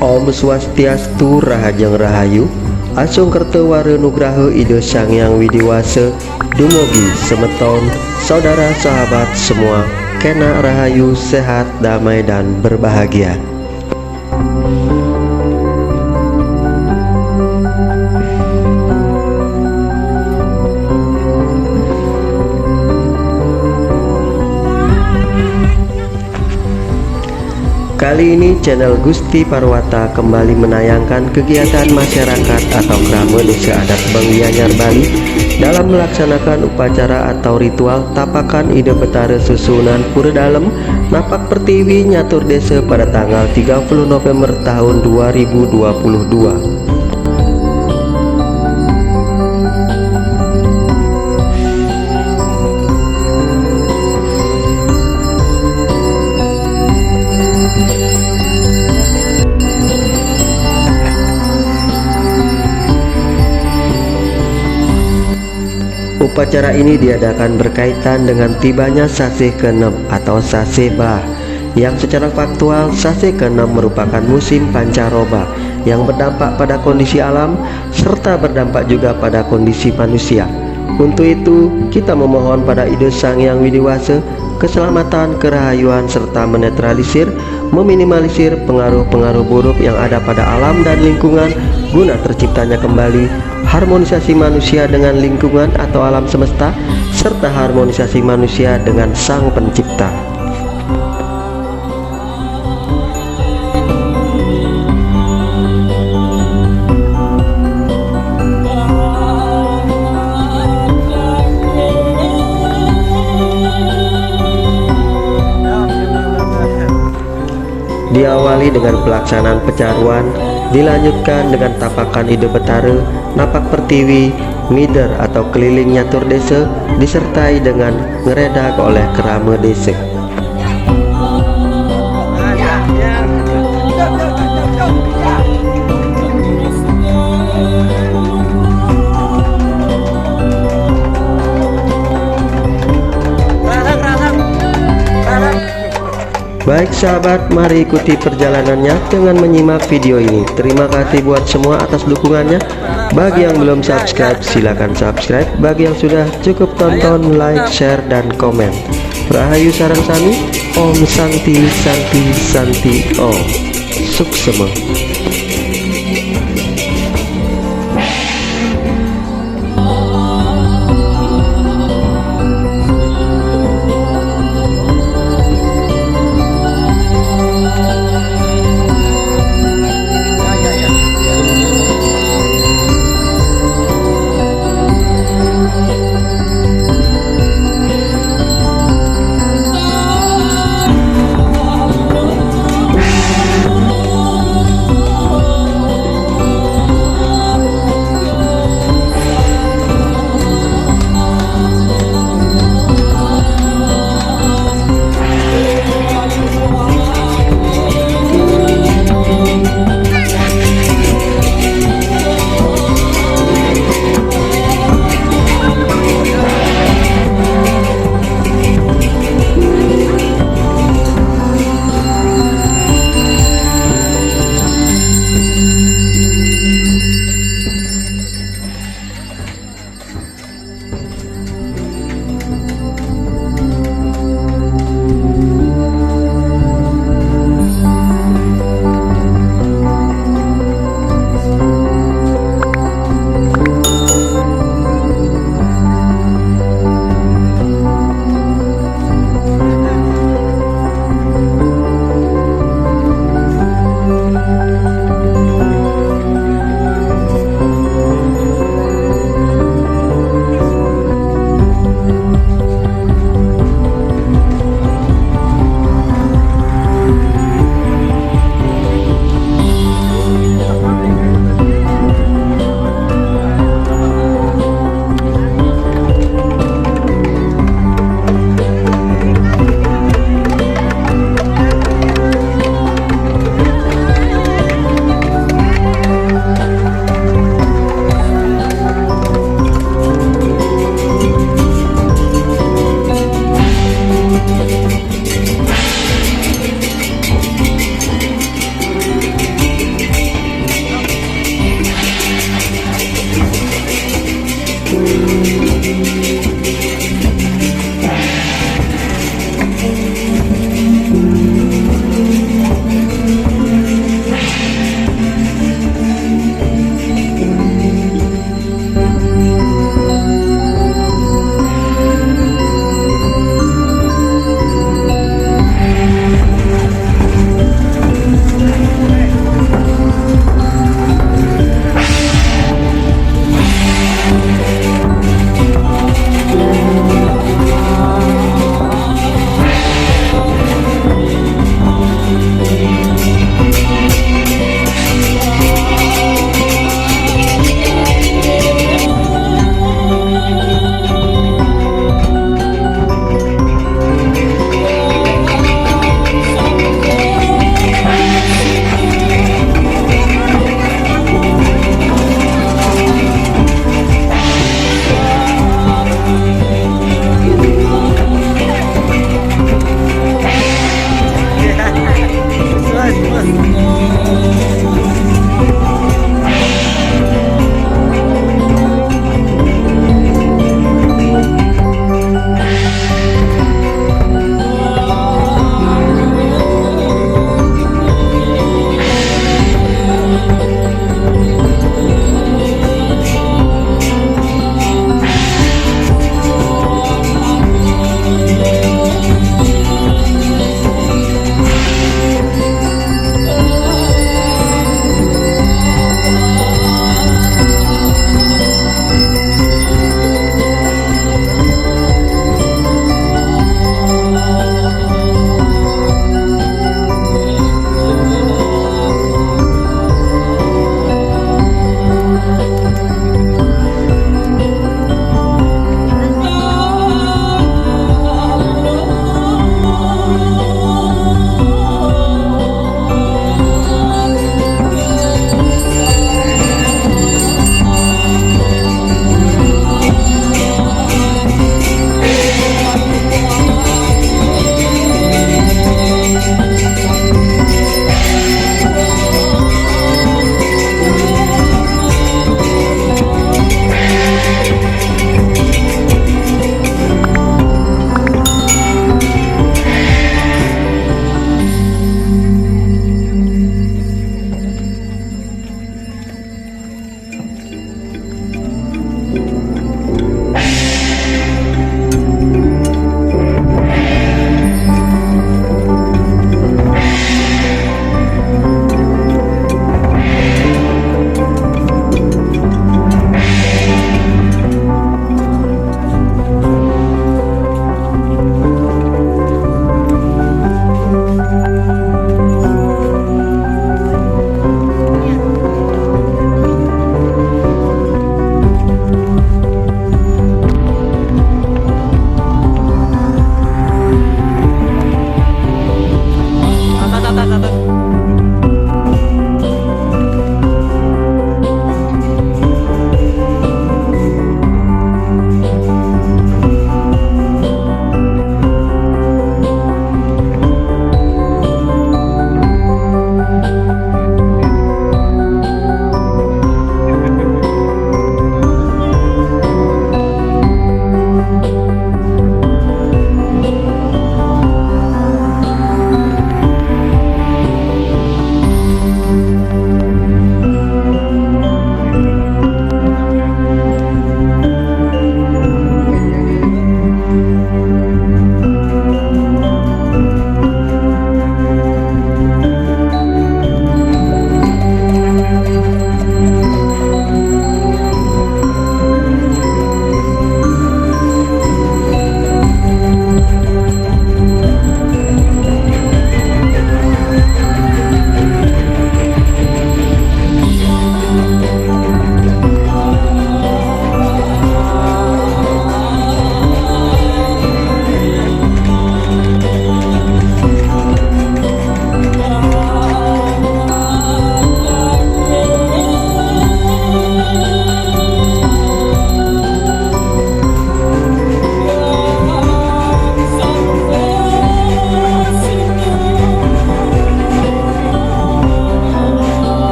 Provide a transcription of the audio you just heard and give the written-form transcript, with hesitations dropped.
Om Swastiastu, Rahajeng Rahayu, Asung Kerto Ware Nugraha Ida Sang Hyang Widiwasa, dumugi semeton saudara sahabat semua, kena rahayu, sehat, damai dan berbahagia. Kali ini channel Gusti Parwata kembali menayangkan kegiatan masyarakat atau krama desa adat Bangianyar Bali dalam melaksanakan upacara atau ritual tapakan Ida Betara susunan Pura Dalem Napak Pertiwi Nyatur Desa pada tanggal 30 November tahun 2022. Upacara ini diadakan berkaitan dengan tibanya Sasih ke-6 atau Sasih Bah, yang secara faktual Sasih ke-6 merupakan musim pancaroba yang berdampak pada kondisi alam serta berdampak juga pada kondisi manusia. Untuk itu kita memohon pada Ida Sang Hyang Widiwasa keselamatan, kerahayuan serta menetralisir, meminimalisir pengaruh-pengaruh buruk yang ada pada alam dan lingkungan guna terciptanya kembali harmonisasi manusia dengan lingkungan atau alam semesta serta harmonisasi manusia dengan Sang Pencipta. Diawali dengan pelaksanaan pecaruan, dilanjutkan dengan tapakan Ida Betara, Napak Pertiwi, Mider atau keliling nyatur desa, disertai dengan ngeredag oleh kerama desa. Baik sahabat, mari ikuti perjalanannya dengan menyimak video ini. Terima kasih buat semua atas dukungannya. Bagi yang belum subscribe, silakan subscribe. Bagi yang sudah, cukup tonton, like, share, dan komen. Rahayu sareng sami, Om Santi Santi Santi Om. Suksema.